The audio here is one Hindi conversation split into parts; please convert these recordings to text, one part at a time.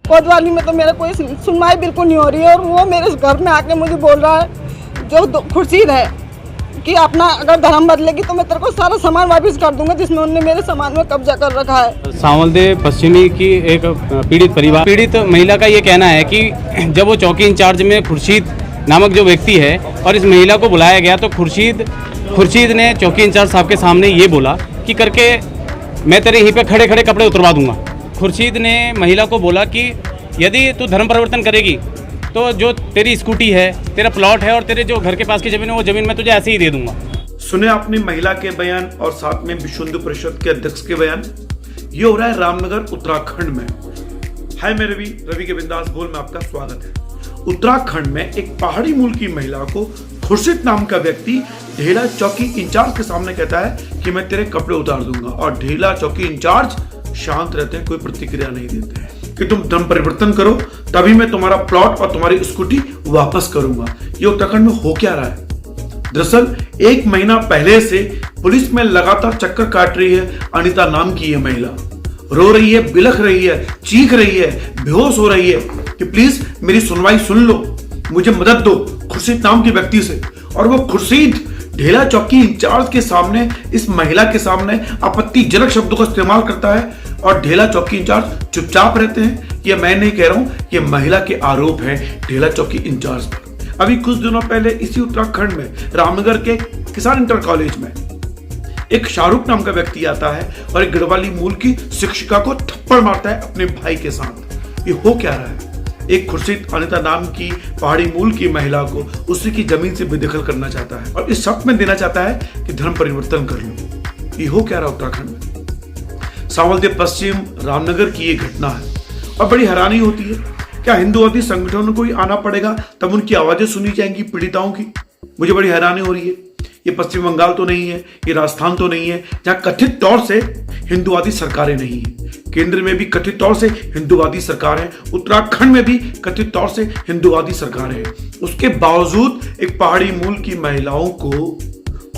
कोतवाली में तो मेरा कोई सुनवाई बिल्कुल नहीं हो रही है और वो मेरे घर में आके मुझे बोल रहा है जो खुर्शीद है कि अपना अगर धर्म बदलेगी तो मैं तेरे को सारा सामान वापस कर दूंगा जिसमें उन्होंने मेरे सामान में कब्जा कर रखा है। सुने आपने महिला के बयान और साथ में विश्व हिंदू परिषद के अध्यक्ष के बयान। ये हो रहा है रामनगर उत्तराखंड में। हाय मैं रवि के बिंदास बोल में आपका स्वागत है। उत्तराखंड में एक पहाड़ी मूल की महिला को खुर्शीद नाम का व्यक्ति ढेला चौकी इंचार्ज के सामने कहता है कि मैं तेरे कपड़े उतार दूंगा और ढेला चौकी इंचार्ज शांत रहते हैं, कोई प्रतिक्रिया नहीं देते हैं कि तुम धर्म परिवर्तन करो तभी मैं तुम्हारा प्लॉट और तुम्हारी स्कूटी वापस करूंगा। ये उत्तराखंड में हो क्या रहा है? दरअसल 1 महीना पहले से पुलिस में लगातार चक्कर काट रही है अनिता नाम की ये महिला। रो रही है, बिलख रही है, चीख रही है, बेहोश हो रही है कि प्लीज मेरी सुनवाई सुन लो, मुझे मदद दो खुर्शीद नाम के व्यक्ति से। और वो खुर्शीद ढेला चौकी इंचार्ज के सामने इस महिला के सामने आपत्तिजनक शब्दों का इस्तेमाल करता है और ढेला चौकी इंचार्ज चुपचाप रहते हैं। ये मैं नहीं कह रहा हूं, ये महिला के आरोप है ढेला चौकी इंचार्ज पर। अभी कुछ दिनों पहले इसी उत्तराखंड में रामनगर के किसान इंटर कॉलेज में एक शाहरुख नाम का व्यक्ति आता है और एक गढ़वाली मूल की शिक्षिका को थप्पड़ मारता है अपने भाई के साथ। ये हो क्या रहा है? एक खुर्शीद अनिता नाम की पहाड़ी मूल की महिला को उसी की जमीन से बेदखल करना चाहता है और इस शर्त में देना चाहता है कि धर्म परिवर्तन कर लो। ये हो क्या रहा उत्तराखंड में? सांवलदेव पश्चिम रामनगर की ये घटना है और बड़ी हैरानी होती है। क्या हिंदूवादी संगठनों को ही आना पड़ेगा तब उनकी आवाजें सुनी जाएंगी पीड़िताओं की? मुझे बड़ी हैरानी हो रही है। ये पश्चिम बंगाल तो नहीं है, ये राजस्थान तो नहीं है जहां कथित तौर से हिंदूवादी सरकारें नहीं है। केंद्र में भी कथित तौर से हिंदूवादी सरकार है, उत्तराखंड में भी कथित तौर से हिंदूवादी सरकार है। उसके बावजूद एक पहाड़ी मूल की महिलाओं को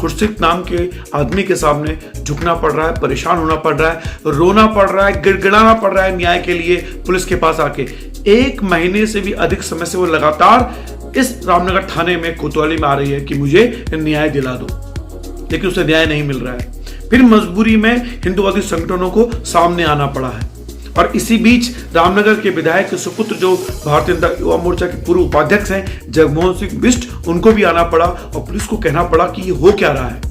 खुर्शीद नाम के आदमी के सामने झुकना पड़ रहा है, परेशान होना पड़ रहा है, रोना पड़ रहा है, गिड़गिड़ाना पड़ रहा है न्याय के लिए पुलिस के पास आके। 1 महीने से भी अधिक समय से वो लगातार इस रामनगर थाने में कोतवाली में आ रही है कि मुझे न्याय दिला दो, लेकिन उसे न्याय नहीं मिल रहा है। फिर मजबूरी में हिंदूवादी संगठनों को सामने आना पड़ा है और इसी बीच रामनगर के विधायक के सुपुत्र जो भारतीय जनता युवा मोर्चा के पूर्व उपाध्यक्ष हैं जगमोहन सिंह बिष्ट, उनको भी आना पड़ा और पुलिस को कहना पड़ा कि ये हो क्या रहा है।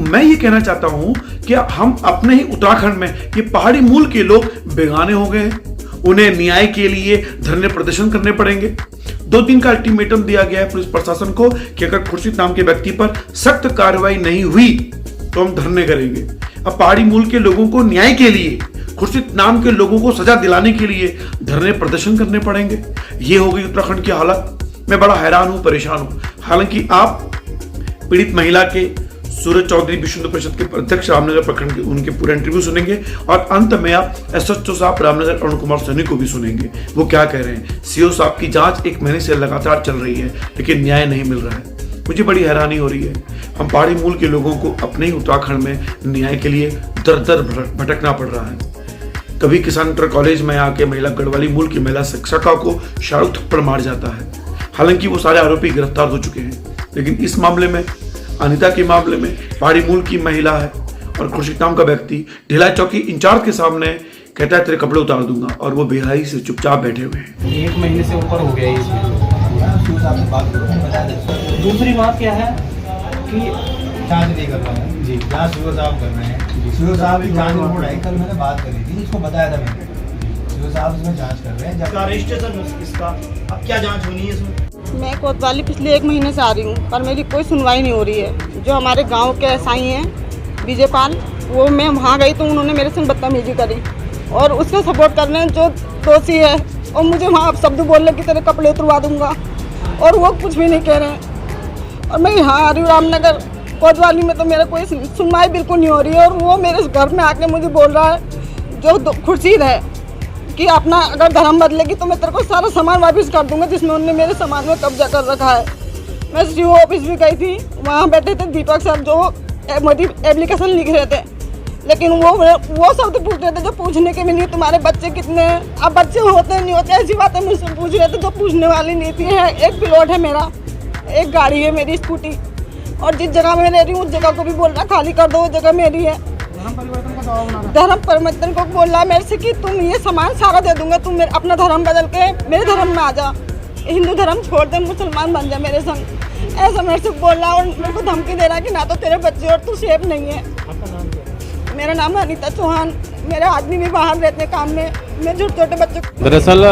मैं ये कहना चाहता हूं कि हम अपने ही उत्तराखंड में ये पहाड़ी मूल के लोग बेगाने हो गए हैं, उन्हें न्याय के लिए धरने प्रदर्शन करने पड़ेंगे। 2 दिन का अल्टीमेटम दिया गया है पुलिस प्रशासन को कि अगर खुर्शीद नाम के व्यक्ति पर सख्त कार्रवाई नहीं हुई तो हम धरने करेंगे। अब पहाड़ी मूल के लोगों को न्याय के लिए, खुर्शीद नाम के लोगों को सजा दिलाने के लिए धरने प्रदर्शन करने पड़ेंगे। ये हो गई उत्तराखंड की हालत। मैं बड़ा हैरान हूं, परेशान हूं। हालांकि आप पीड़ित महिला के सूरज चौधरी विश्व हिंदू परिषद के अध्यक्ष रामनगर प्रखंड के उनके पूरा इंटरव्यू सुनेंगे और अंत में आप एसएचओ साहब रामनगर अरुण कुमार सैनी को भी सुनेंगे, वो क्या कह रहे हैं। सीओ साहब की जांच 1 महीने से लगातार चल रही है लेकिन न्याय नहीं मिल रहा है। मुझे बड़ी हैरानी हो रही है। हम पहाड़ी मूल के लोगों को अपने ही उत्तराखंड में न्याय के लिए दर दर भटकना पड़ रहा है। कभी किसान इंटर कॉलेज में आके महिला गढ़वाली मूल की महिला शिक्षिका को शाहरुख थप्पड़ मार जाता है। हालांकि वो सारे आरोपी गिरफ्तार हो चुके हैं, लेकिन इस मामले में, अनिता के मामले में पहाड़ी मूल की महिला है और खुर्शीद नाम का व्यक्ति ढेला चौकी इंचार्ज के सामने कहता है तेरे कपड़े उतार दूंगा और वो बेहाई से चुपचाप बैठे हुए हैं। 1 महीने से ऊपर हो गया है इसमें। दूसरी बात क्या है कि जांच नहीं कर रहा है जी, जांच सीओ साहब कर रहे हैं। सीओ साहब की जांच रिपोर्ट आई, कल मैंने बात करी थी, इसको बताया था मैंने। सीओ साहब इसमें जांच कर रहे हैं। रजिस्ट्रेशन इसका अब क्या जांच होनी है इसमें? मैं कोतवाली पिछले 1 महीने से आ रही हूँ पर मेरी कोई सुनवाई नहीं हो रही है। जो हमारे गांव के एसआई हैं विजयपाल, वो मैं वहाँ गई तो उन्होंने मेरे संग बदतमीजी करी और उसको सपोर्ट करने जो दोषी है और मुझे वहाँ शब्द बोलने की तेरे कपड़े उतरवा दूंगा और वो कुछ भी नहीं कह रहे हैं। और मैं यहाँ आ रही हूँ रामनगर कोतवाली में तो मेरा कोई सुनवाई बिल्कुल नहीं हो रही है और वो मेरे घर में आके मुझे बोल रहा है जो खुर्शीद है कि अपना अगर धर्म बदलेगी तो मैं तेरे को सारा सामान वापस कर दूंगा जिसमें उन्होंने मेरे सामान में कब्जा कर रखा है। मैं सीओ ऑफिस भी गई थी, वहाँ बैठे थे दीपक सर जो एप्लीकेशन लिख रहे थे लेकिन वो शब्द पूछ रहे थे जो पूछने के भी नहीं। तुम्हारे बच्चे कितने हैं? अब बच्चे होते नहीं होते, ऐसी बातें मुझसे पूछ रहे थे जो पूछने वाली नहीं थी। एक प्लॉट है मेरा, एक गाड़ी है मेरी स्कूटी, और जिस जगह मैं रह रही हूँ उस जगह को भी बोल रहा खाली कर दो, वो जगह मेरी है। धर्म परिवर्तन को बोल रहा मेरे से कि तुम ये सामान सारा दे दूंगा, तुम अपना धर्म बदल के मेरे धर्म में आ जा, हिंदू धर्म छोड़ दे, मुसलमान बन जा मेरे संग, ऐसा मेरे से बोल रहा। और मेरे को धमकी दे रहा कि ना तो तेरे बच्चे और तू सेफ नहीं है। मेरा नाम है अनीता चौहान, मेरे आदमी भी बाहर रहते हैं काम में, मैं छोटे छोटे बच्चों को। दरअसल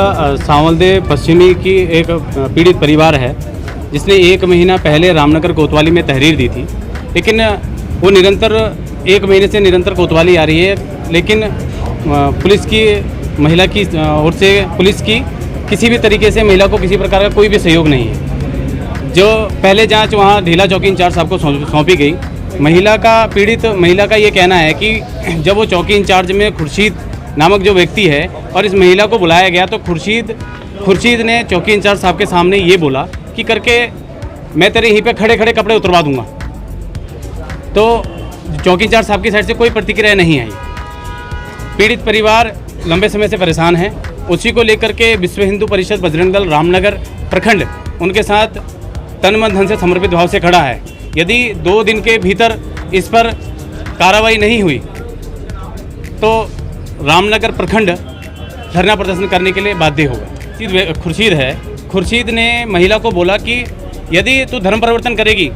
सांवलदे पश्चिमी की एक पीड़ित परिवार है जिसने 1 महीना पहले रामनगर कोतवाली में तहरीर दी थी, लेकिन वो निरंतर 1 महीने से निरंतर कोतवाली आ रही है। लेकिन पुलिस की महिला की ओर से पुलिस की किसी भी तरीके से महिला को किसी प्रकार का कोई भी सहयोग नहीं है। जो पहले जांच वहाँ ढीला चौकी इंचार्ज साहब को सौंपी गई, पीड़ित महिला का ये कहना है कि जब वो चौकी इंचार्ज में खुर्शीद नामक जो व्यक्ति है और इस महिला को बुलाया गया तो खुर्शीद ने चौकी इंचार्ज साहब के सामने ये बोला कि करके मैं तेरे यहीं पे खड़े खड़े कपड़े उतरवा दूंगा। तो चौकी इंचार्ज साहब की साइड से कोई प्रतिक्रिया नहीं आई। पीड़ित परिवार लंबे समय से परेशान है। उसी को लेकर के विश्व हिंदू परिषद बजरंग दल रामनगर प्रखंड उनके साथ तन मन धन से समर्पित भाव से खड़ा है। यदि 2 दिन के भीतर इस पर कार्रवाई नहीं हुई तो रामनगर प्रखंड धरना प्रदर्शन करने के लिए बाध्य होगा। खुर्शीद ने महिला को बोला कि यदि तू धर्म परिवर्तन करेगी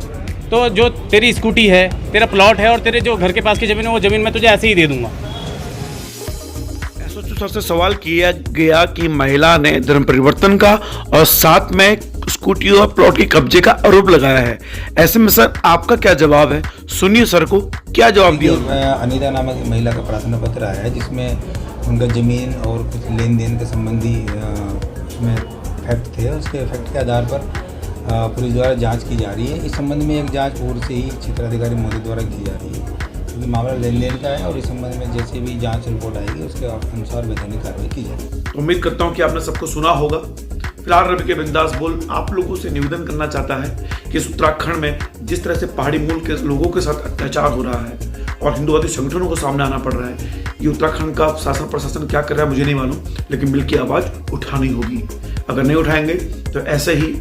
तो जो तेरी स्कूटी है, तेरा प्लॉट है और तेरे जो घर के पास की ज़मीन है वो ज़मीन मैं तुझे ऐसे ही दे दूंगा। एसओ सर से सवाल किया गया कि महिला ने धर्म परिवर्तन का और साथ में स्कूटी और प्लॉट के कब्जे का आरोप लगाया है। ऐसे में सर आपका क्या जवाब है? सुनिए सर को क्या जवाब दिया। अनीता नामक महिला का प्रार्थना पत्र आया है जिसमें उनका जमीन और कुछ लेन देन के संबंधी उसमें फैक्ट थे। उसके फैक्ट के आधार पर पुलिस द्वारा जांच की जा रही है। इस संबंध में एक जांच पूर्व से ही क्षेत्राधिकारी महोदय द्वारा की जा रही है, क्योंकि मामला लेन देन का है और इस संबंध में जैसे भी जांच रिपोर्ट आएगी उसके अनुसार वैधानिक कार्रवाई की जाएगी। उम्मीद करता हूं कि आपने सबको सुना होगा। फिलहाल रवि के बिंदास बोल आप लोगों से निवेदन करना चाहता है कि इस उत्तराखंड में जिस तरह से पहाड़ी मूल के लोगों के साथ अत्याचार हो रहा है और हिंदुवादी संगठनों को सामने आना पड़ रहा है, ये उत्तराखंड का शासन प्रशासन क्या कर रहा है मुझे नहीं मालूम, लेकिन मिल की आवाज़ उठानी होगी। अगर नहीं उठाएंगे तो ऐसे ही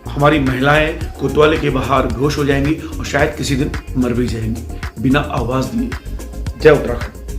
हमारी महिलाएं कोतवाली के बाहर बेहोश हो जाएंगी और शायद किसी दिन मर भी जाएंगी बिना आवाज़ दिए। जय उत्तराखंड।